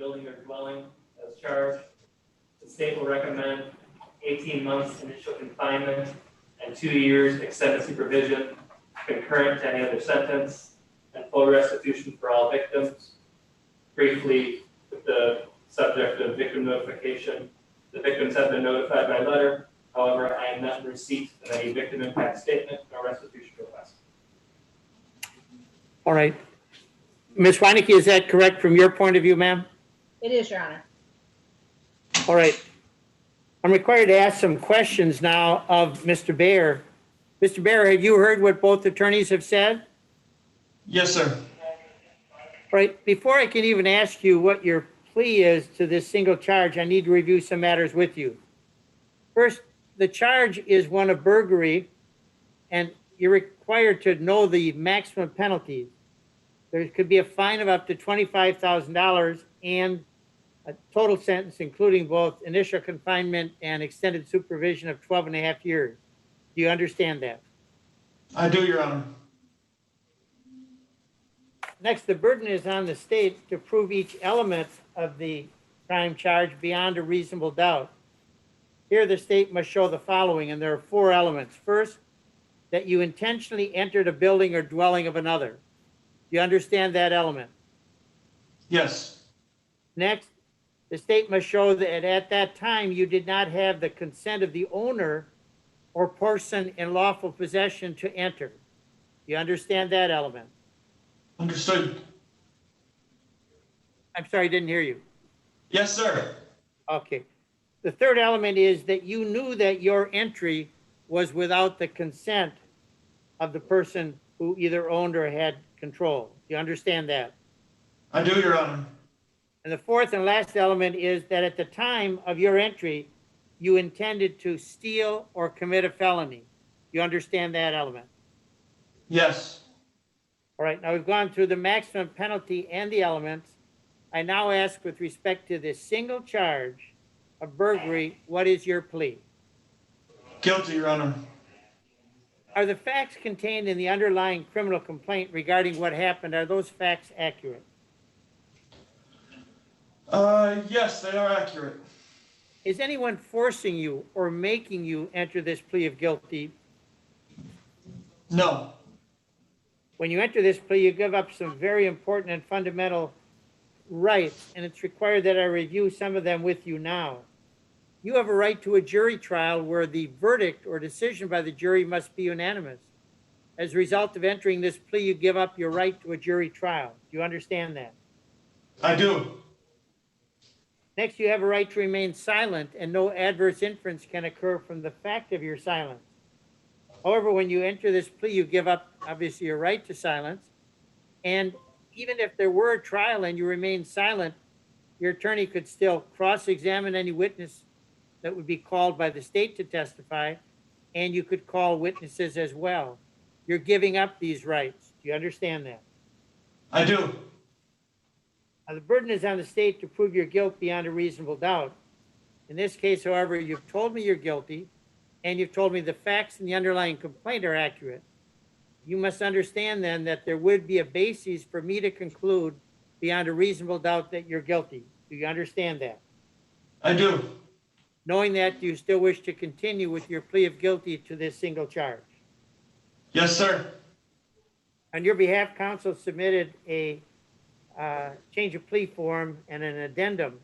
building or dwelling as charged. The state will recommend 18 months initial confinement and 2 years extended supervision, concurrent to any other sentence, and full restitution for all victims. Briefly, with the subject of victim notification, the victims have been notified by letter. However, I am not in receipt of any victim impact statement or restitution request. All right. Ms. Weinecke, is that correct from your point of view, ma'am? It is, Your Honor. All right. I'm required to ask some questions now of Mr. Baer. Mr. Baer, have you heard what both attorneys have said? Yes, sir. All right. Before I can even ask you what your plea is to this single charge, I need to review some matters with you. First, the charge is one of burglary, and you're required to know the maximum penalties. There could be a fine of up to $25,000 and a total sentence, including both initial confinement and extended supervision of 12 and a half years. Do you understand that? I do, Your Honor. Next, the burden is on the state to prove each element of the crime charge beyond a reasonable doubt. Here, the state must show the following, and there are 4 elements. First, that you intentionally entered a building or dwelling of another. Do you understand that element? Yes. Next, the state must show that at that time you did not have the consent of the owner or person in lawful possession to enter. Do you understand that element? Understood. I'm sorry, I didn't hear you. Yes, sir. Okay. The third element is that you knew that your entry was without the consent of the person who either owned or had control. Do you understand that? I do, Your Honor. And the fourth and last element is that at the time of your entry, you intended to steal or commit a felony. You understand that element? Yes. All right, now we've gone through the maximum penalty and the elements. I now ask with respect to this single charge of burglary, what is your plea? Guilty, Your Honor. Are the facts contained in the underlying criminal complaint regarding what happened, are those facts accurate? Yes, they are accurate. Is anyone forcing you or making you enter this plea of guilty? No. When you enter this plea, you give up some very important and fundamental rights, and it's required that I review some of them with you now. You have a right to a jury trial where the verdict or decision by the jury must be unanimous. As a result of entering this plea, you give up your right to a jury trial. Do you understand that? I do. Next, you have a right to remain silent, and no adverse inference can occur from the fact of your silence. However, when you enter this plea, you give up, obviously, your right to silence. And even if there were a trial and you remain silent, your attorney could still cross-examine any witness that would be called by the state to testify, and you could call witnesses as well. You're giving up these rights. Do you understand that? I do. Now, the burden is on the state to prove your guilt beyond a reasonable doubt. In this case, however, you've told me you're guilty, and you've told me the facts in the underlying complaint are accurate. You must understand then that there would be a basis for me to conclude beyond a reasonable doubt that you're guilty. Do you understand that? I do. Knowing that, do you still wish to continue with your plea of guilty to this single charge? Yes, sir. On your behalf, counsel submitted a change of plea form and an addendum.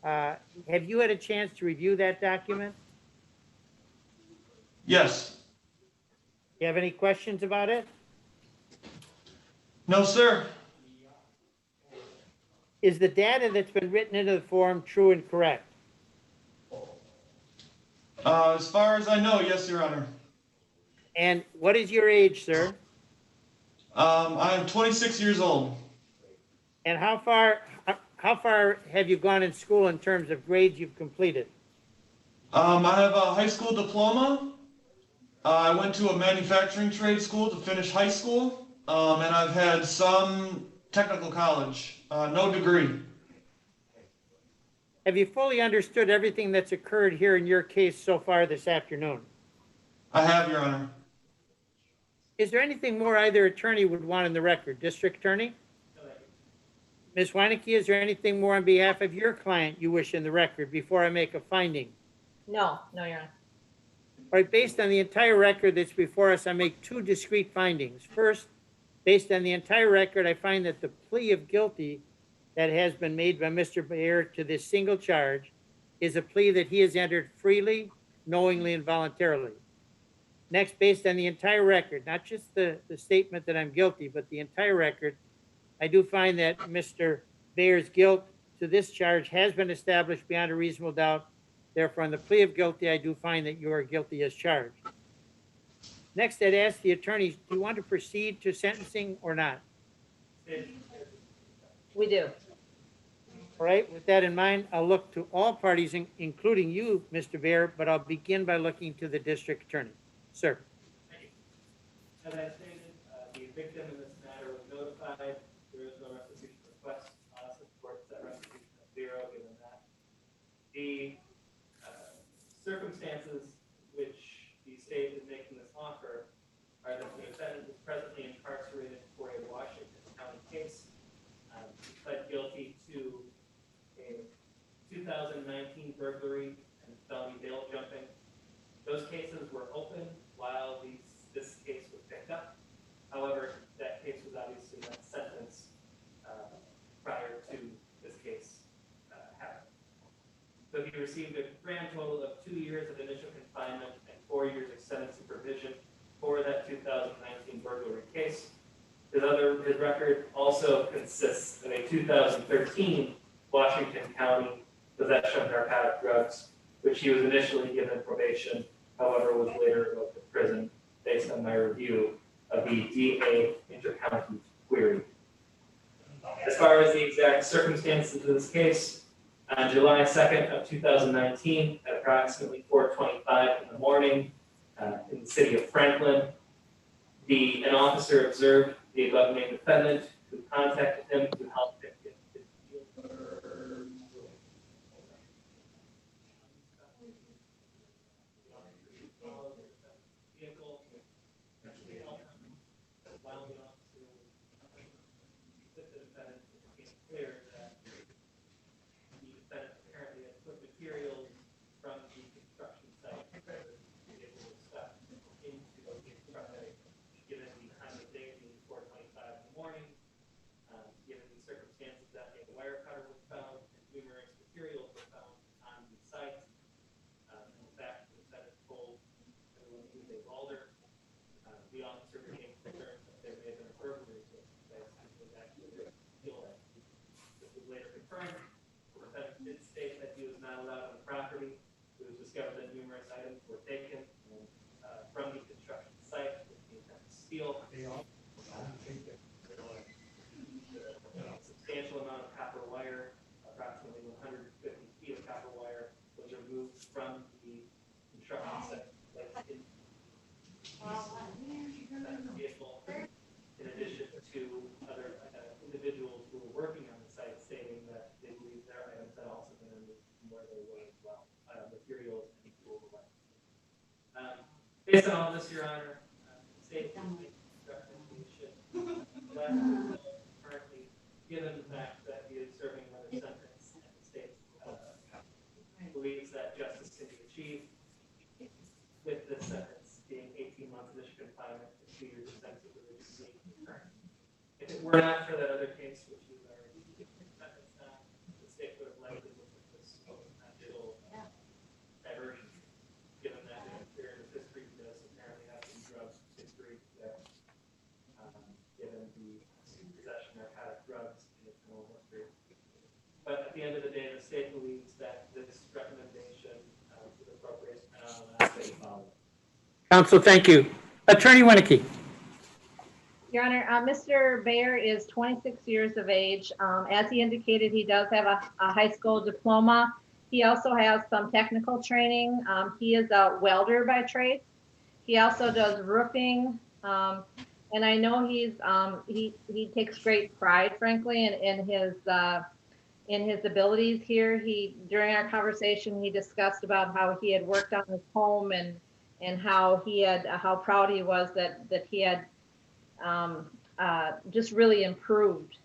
Have you had a chance to review that document? Yes. Do you have any questions about it? No, sir. Is the data that's been written into the form true and correct? As far as I know, yes, Your Honor. And what is your age, sir? I'm 26 years old. And how far have you gone in school in terms of grades you've completed? I have a high school diploma. I went to a manufacturing trade school to finish high school, and I've had some technical college, no degree. Have you fully understood everything that's occurred here in your case so far this afternoon? I have, Your Honor. Is there anything more either attorney would want in the record? District Attorney? Ms. Weinecke, is there anything more on behalf of your client you wish in the record before I make a finding? No, Your Honor. All right, based on the entire record that's before us, I make two discrete findings. First, based on the entire record, I find that the plea of guilty that has been made by Mr. Bayer to this single charge is a plea that he has entered freely, knowingly, and voluntarily. Next, based on the entire record, not just the statement that I'm guilty, but the entire record, I do find that Mr. Bayer's guilt to this charge has been established beyond a reasonable doubt. Therefore, on the plea of guilty, I do find that you are guilty as charged. Next, I'd ask the attorneys, do you want to proceed to sentencing or not? We do. All right, with that in mind, I'll look to all parties, including you, Mr. Bayer, but I'll begin by looking to the district attorney. Sir. As I stated, the victim in this matter was notified. There is no restitution request. Supports that restitution of zero, given that the circumstances which the state is making this offer are that the defendant is presently incarcerated for a Washington County case. He pled guilty to a 2019 burglary and felony bail jumping. Those cases were open while this case was picked up. However, that case was obviously not sentenced prior to this case happening. So he received a grand total of 2 years of initial confinement and 4 years extended supervision for that 2019 burglary case. His record also consists of a 2013 Washington County possession of narcotic drugs, which he was initially given probation, however, was later revoked to prison based on my review of the DA intercounty query. As far as the exact circumstances of this case, on July 2nd of 2019, at approximately 4:25 in the morning, in the city of Franklin, an officer observed the above-named defendant, who contacted him to help him get his vehicle. While the officer was with the defendant, it became clear that the defendant apparently had put materials from the construction site where the vehicle was stuck into the truck, given the time of day being 4:25 in the morning, given the circumstances that a wire cutter was found and numerous materials were found on the site. In fact, the defendant told everyone he was a welder. The officer became concerned that there may have been a burglary taking place, and was actually killed. This was later confirmed. The defendant did state that he was not allowed on the property. It was discovered that numerous items were taken from the construction site with the intent to steal. A substantial amount of copper wire, approximately 150 feet of copper wire, was removed from the construction site. Vehicle, in addition to other individuals who were working on the site stating that they believe their items had also been removed from where they were as well, materials and tools alike. Based on all this, Your Honor, the state recommendation currently, given the fact that he is serving another sentence and the state believes that justice can be achieved with this sentence being 18 months initial confinement and 2 years of sentence supervision being concurrent. If it were not for that other case, which is already sentenced on, the state would have likely looked at this potential diversion, given that in a period of history, he does apparently have some drugs history there, given the possession of narcotic drugs in his criminal history. But at the end of the day, the state believes that this recommendation is appropriate, and I will ask that you follow. Counsel, thank you. Attorney Weinecke. Your Honor, Mr. Bayer is 26 years of age. As he indicated, he does have a high school diploma. He also has some technical training. He is a welder by trade. He also does roofing. And I know he takes great pride, frankly, in his abilities here. During our conversation, he discussed about how he had worked on his home and how proud he was that he had just really improved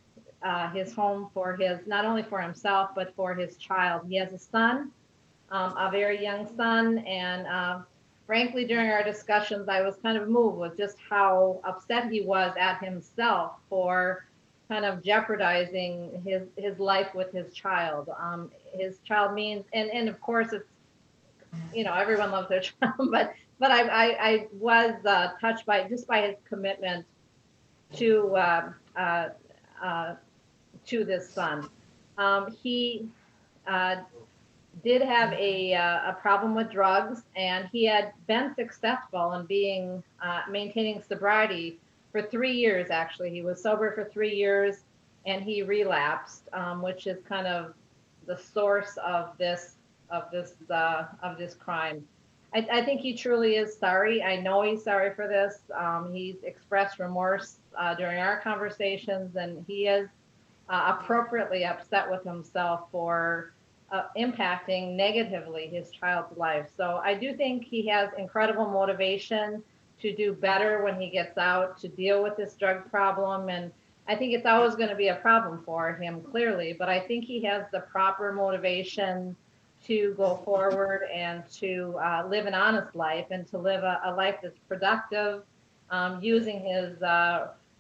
his home for not only for himself, but for his child. He has a son, a very young son, and frankly, during our discussions, I was kind of moved with just how upset he was at himself for kind of jeopardizing his life with his child. His child means, and of course, it's, everyone loves their child, but I was touched by his commitment to this son. He did have a problem with drugs, and he had been successful in maintaining sobriety for 3 years. Actually, he was sober for 3 years, and he relapsed, which is kind of the source of this crime. I think he truly is sorry. I know he's sorry for this. He's expressed remorse during our conversations, and he is appropriately upset with himself for impacting negatively his child's life. So I do think he has incredible motivation to do better when he gets out, to deal with this drug problem. And I think it's always going to be a problem for him, clearly, but I think he has the proper motivation to go forward and to live an honest life and to live a life that's productive, using his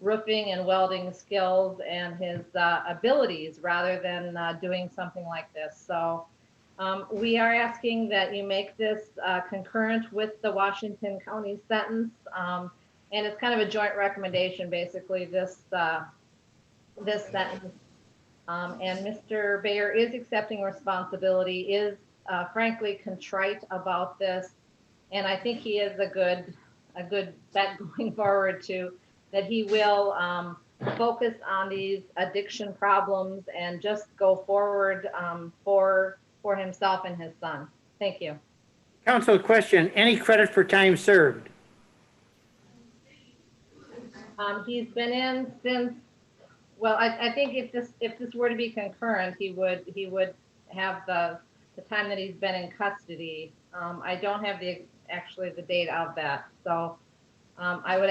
roofing and welding skills and his abilities rather than doing something like this. So we are asking that you make this concurrent with the Washington County sentence. And it's kind of a joint recommendation, basically, this sentence. And Mr. Bayer is accepting responsibility, is frankly contrite about this. And I think he is a good bet going forward that he will focus on these addiction problems and just go forward for himself and his son. Thank you. Council, question, any credit for time served? He's been in since, well, I think if this were to be concurrent, he would have the time that he's been in custody. I don't have the date of that. So I would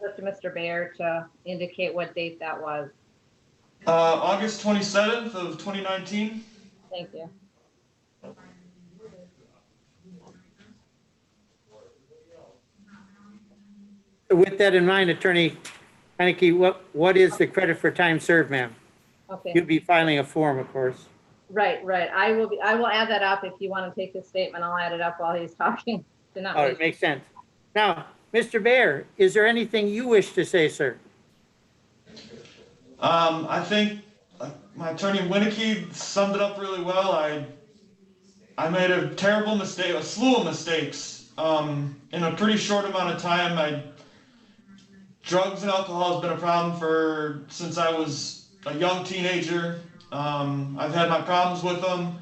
look to Mr. Bayer to indicate what date that was. August 27th of 2019. Thank you. With that in mind, Attorney Heineke, what is the credit for time served, ma'am? Okay. You'll be filing a form, of course. Right. I will add that up. If you want to take his statement, I'll add it up while he's talking. Oh, it makes sense. Now, Mr. Bayer, is there anything you wish to say, sir? I think my attorney Winicky summed it up really well. I made a terrible mistake, a slew of mistakes in a pretty short amount of time. Drugs and alcohol has been a problem since I was a young teenager. I've had my problems with them.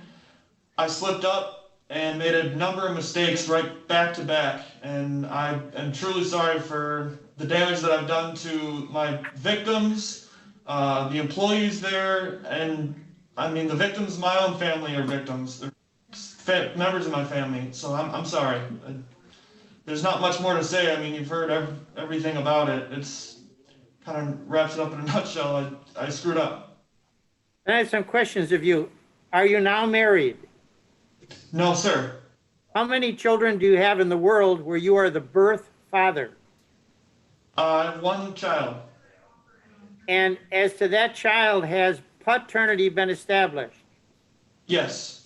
I slipped up and made a number of mistakes right back to back, and I am truly sorry for the damage that I've done to my victims, the employees there, and I mean the victims of my own family are victims. They're members of my family, so I'm sorry. There's not much more to say. I mean, you've heard everything about it. It's kind of wraps it up in a nutshell. I screwed up. I have some questions of you. Are you now married? No, sir. How many children do you have in the world where you are the birth father? I have one child. And as to that child, has paternity been established? Yes.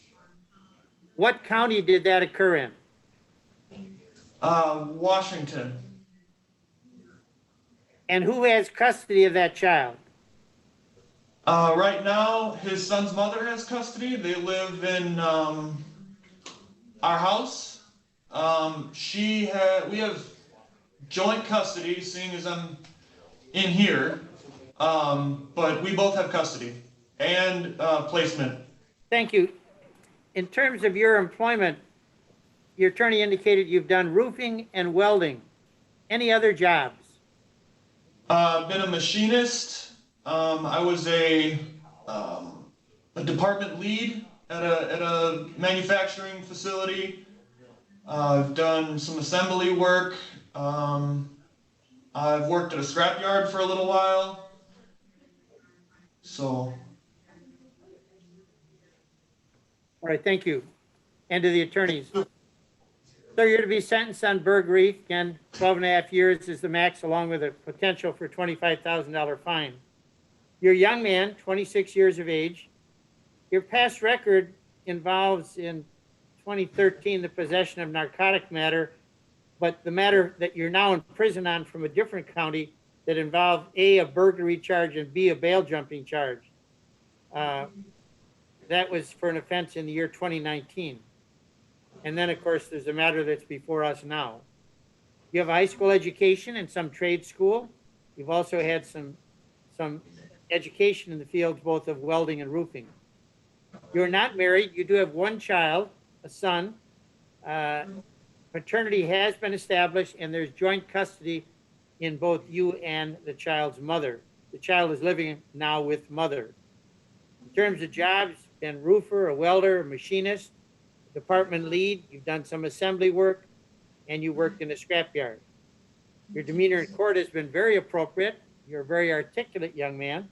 What county did that occur in? Washington. And who has custody of that child? Right now, his son's mother has custody. They live in our house. We have joint custody, seeing as I'm in here, but we both have custody and placement. Thank you. In terms of your employment, your attorney indicated you've done roofing and welding. Any other jobs? Been a machinist. I was a department lead at a manufacturing facility. I've done some assembly work. I've worked at a scrapyard for a little while. So, All right, thank you. And to the attorneys. So you're to be sentenced on burglary, again, 12 and a half years is the max, along with a potential for $25,000 fine. You're a young man, 26 years of age. Your past record involves in 2013 the possession of narcotic matter, but the matter that you're now in prison on from a different county that involved A, a burglary charge, and B, a bail jumping charge. That was for an offense in the year 2019. And then, of course, there's a matter that's before us now. You have a high school education and some trade school. You've also had some education in the fields both of welding and roofing. You're not married. You do have one child, a son. Paternity has been established, and there's joint custody in both you and the child's mother. The child is living now with mother. In terms of jobs, been roofer, a welder, a machinist, department lead, you've done some assembly work, and you worked in a scrapyard. Your demeanor in court has been very appropriate. You're a very articulate young man.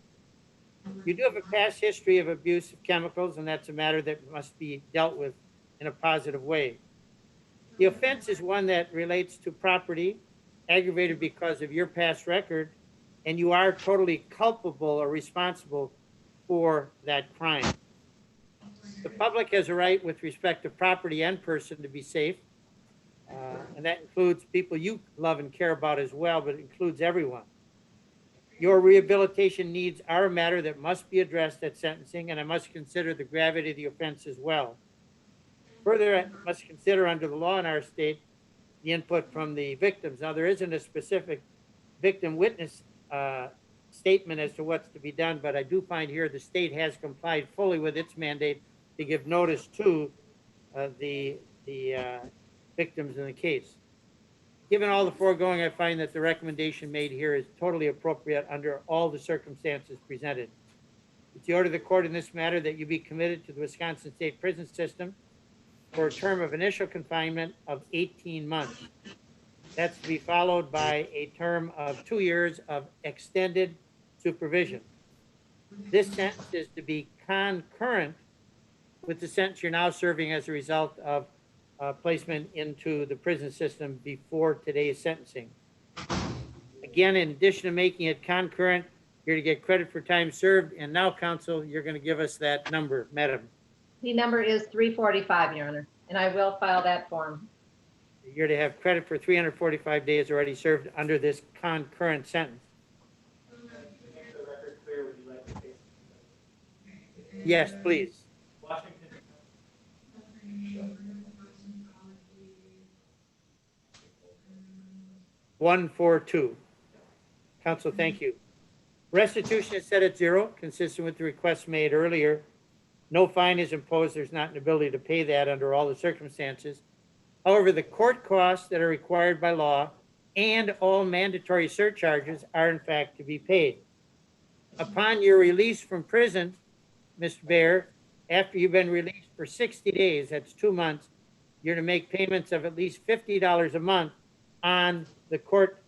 You do have a past history of abuse of chemicals, and that's a matter that must be dealt with in a positive way. The offense is one that relates to property aggravated because of your past record, and you are totally culpable or responsible for that crime. The public has a right with respect to property and person to be safe, and that includes people you love and care about as well, but it includes everyone. Your rehabilitation needs are a matter that must be addressed at sentencing, and I must consider the gravity of the offense as well. Further, I must consider under the law in our state the input from the victims. Now, there isn't a specific victim witness statement as to what's to be done, but I do find here the state has complied fully with its mandate to give notice to the victims in the case. Given all the foregoing, I find that the recommendation made here is totally appropriate under all the circumstances presented. It's the order of the court in this matter that you be committed to the Wisconsin State Prison System for a term of initial confinement of 18 months. That's to be followed by a term of 2 years of extended supervision. This sentence is to be concurrent with the sentence you're now serving as a result of placement into the prison system before today's sentencing. Again, in addition to making it concurrent, you're to get credit for time served. And now, counsel, you're going to give us that number, madam. The number is 345, Your Honor, and I will file that form. You're to have credit for 345 days already served under this concurrent sentence. To make the record clear, would you like the case? Yes, please. Washington. 142. Counsel, thank you. Restitution is set at 0, consistent with the request made earlier. No fine is imposed. There's not an ability to pay that under all the circumstances. However, the court costs that are required by law and all mandatory surcharges are in fact to be paid. Upon your release from prison, Mr. Baer, after you've been released for 60 days, that's 2 months, you're to make payments of at least $50 a month on the court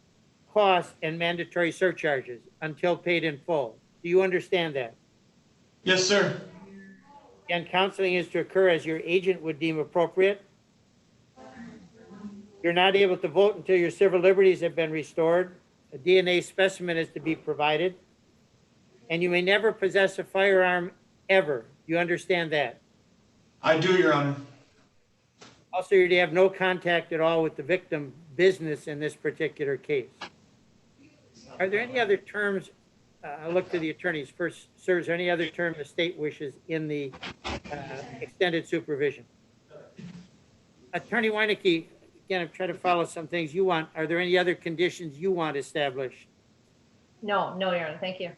costs and mandatory surcharges until paid in full. Do you understand that? yes, sir. And counseling is to occur as your agent would deem appropriate. You're not able to vote until your civil liberties have been restored. A DNA specimen is to be provided. And you may never possess a firearm ever. You understand that? I do, Your Honor. Also, you're to have no contact at all with the victim business in this particular case. Are there any other terms? I'll look to the attorneys first. Sir, is there any other term the state wishes in the extended supervision? Attorney Weinecke, again, I'm trying to follow some things you want. Are there any other conditions you want established? No, Your Honor, thank you.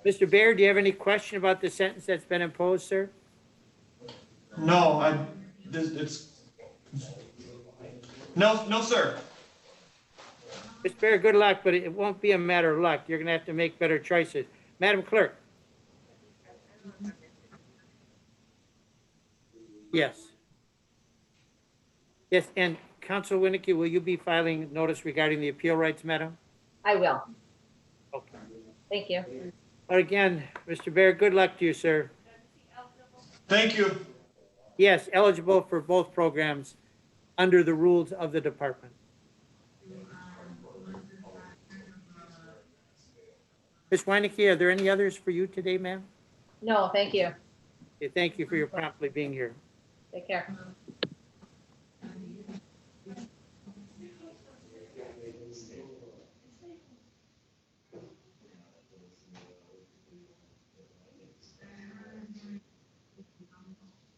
Mr. Baer, do you have any question about the sentence that's been imposed, sir? No, no, sir. Mr. Baer, good luck, but it won't be a matter of luck. You're going to have to make better choices. Madam Clerk. Yes. Yes, and Counsel Weinecke, will you be filing notice regarding the appeal rights, madam? I will. Okay. Thank you. But again, Mr. Bear, good luck to you, sir. Thank you. Yes, eligible for both programs under the rules of the department. Ms. Weinecke, are there any others for you today, ma'am? No, thank you. Okay, thank you for your promptly being here. Take care.